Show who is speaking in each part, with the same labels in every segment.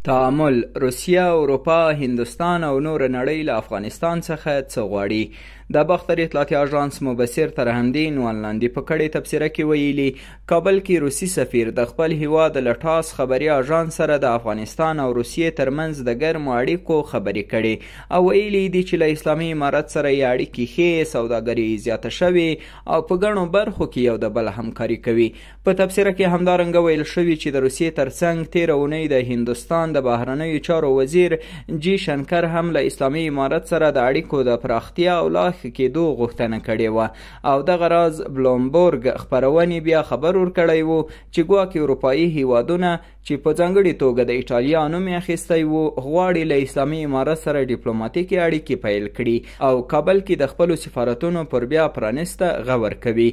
Speaker 1: تعامل روسیه، اروپا، هندوستان او نور نړۍ له افغانستان څخه څه غواړي؟ د باختر اطلاعاتي اژانس مبصر تر همدې نوانلاندي په کړې تبصره کې ویلي کابل کې روسي سفیر د خپل هیواد له ټاس خبري اژانس سره د افغانستان او روسیې ترمنځ د ګرمو اړیکو خبرې کړي او ویلي دي چې له اسلامي امارت سره یې اړیکې ښې، سوداګري زیاته شوې او په ګڼو برخو کې یو د بل همکاري کوي. په تبصره کې همدارنګه ویل شوي چې د روسیې ترڅنګ تېره اونۍ د هندوستان د بهرنیو چارو وزیر جی شنکر هم له اسلامي امارت سره د اړیکو د پراختیا او لا ښه کېدو غوښتنه کړې وه او دغه راز بلومبورګ خپرونې بیا خبر ورکړی و چې ګواکې اروپایي هیوادونه چې په ځانګړې توګه د ایټالیا نوم یې اخیستی و غواړي له اسلامي امارت سره ډیپلوماتیکې اړیکې پیل کړي او کابل کې د خپلو سفارتونو پر بیا پرانسته غور کوي.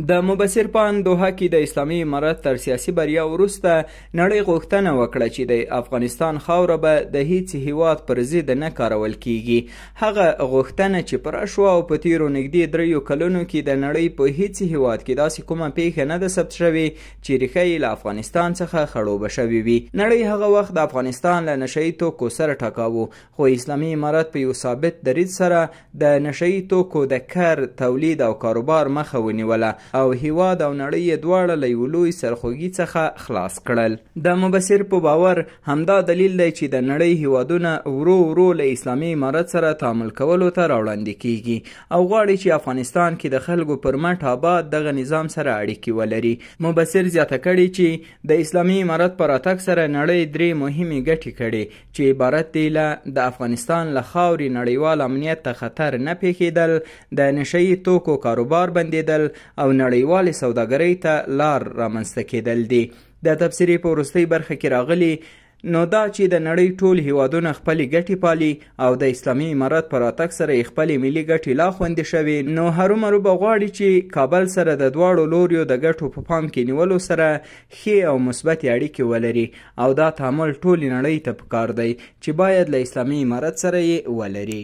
Speaker 1: د مبصر په اند دوحه کې د اسلامي امارت تر سیاسي بریا وروسته نړۍ غوښتنه وکړه چې د افغانستان خاوره به د هیڅ هیواد پر ضد نه کارول کیږي. هغه غوښتنه چې پوره شوه او په تیرو نږدې 3 کلونو کې د نړۍ په هیڅ هیواد کې داسې کومه پیښه نه ده ثبت شوې چې ریښه یې له افغانستان څخه خړوبه شوې وي. نړۍ هغه وخت د افغانستان له نشه یي توکو سر ټکاوه خو اسلامي امارت په یو ثابت دریځ سره د نشه یي توکو د کار تولید او کاروبار مخه ونیوله او هیواد او نړۍ دواړه له یو لوی سرخوږي څخه خلاص کړل. د مبصر په باور همدا دلیل دی چې د نړۍ هیوادونه ورو ورو له اسلامي امارت سره تعامل کولو ته راوړاندې کیږي او غواړي چې افغانستان کې د خلکو پر مټ آباد دغه نظام سره اړیکې ولري. مبصر زیاته کړي چې د اسلامي امارت په راتګ سره نړۍ 3 مهمې ګټې کړي چې عبارت دي له د افغانستان له خاورې نړیوال امنیت ته خطر نه پیښېدل، د نشه یي توکو کاروبار بندېدل او نړیوالې سوداګرۍ ته لار رامنځته کېدل دي. د تبصرې په وروستۍ برخه کې راغلي نو دا چې د نړۍ ټول هیوادونه خپلې ګټې پالي او د اسلامي امارت په راتګ سره یې خپلې ملي ګټې لا خوندي شوې نو هرومرو به غواړي چې کابل سره د دواړو لوریو د ګټو په پام کې نیولو سره ښې او مثبتې اړیکې ولري او دا تعامل ټولې نړۍ ته پکار دی چې باید له اسلامي امارت سره یې ولري.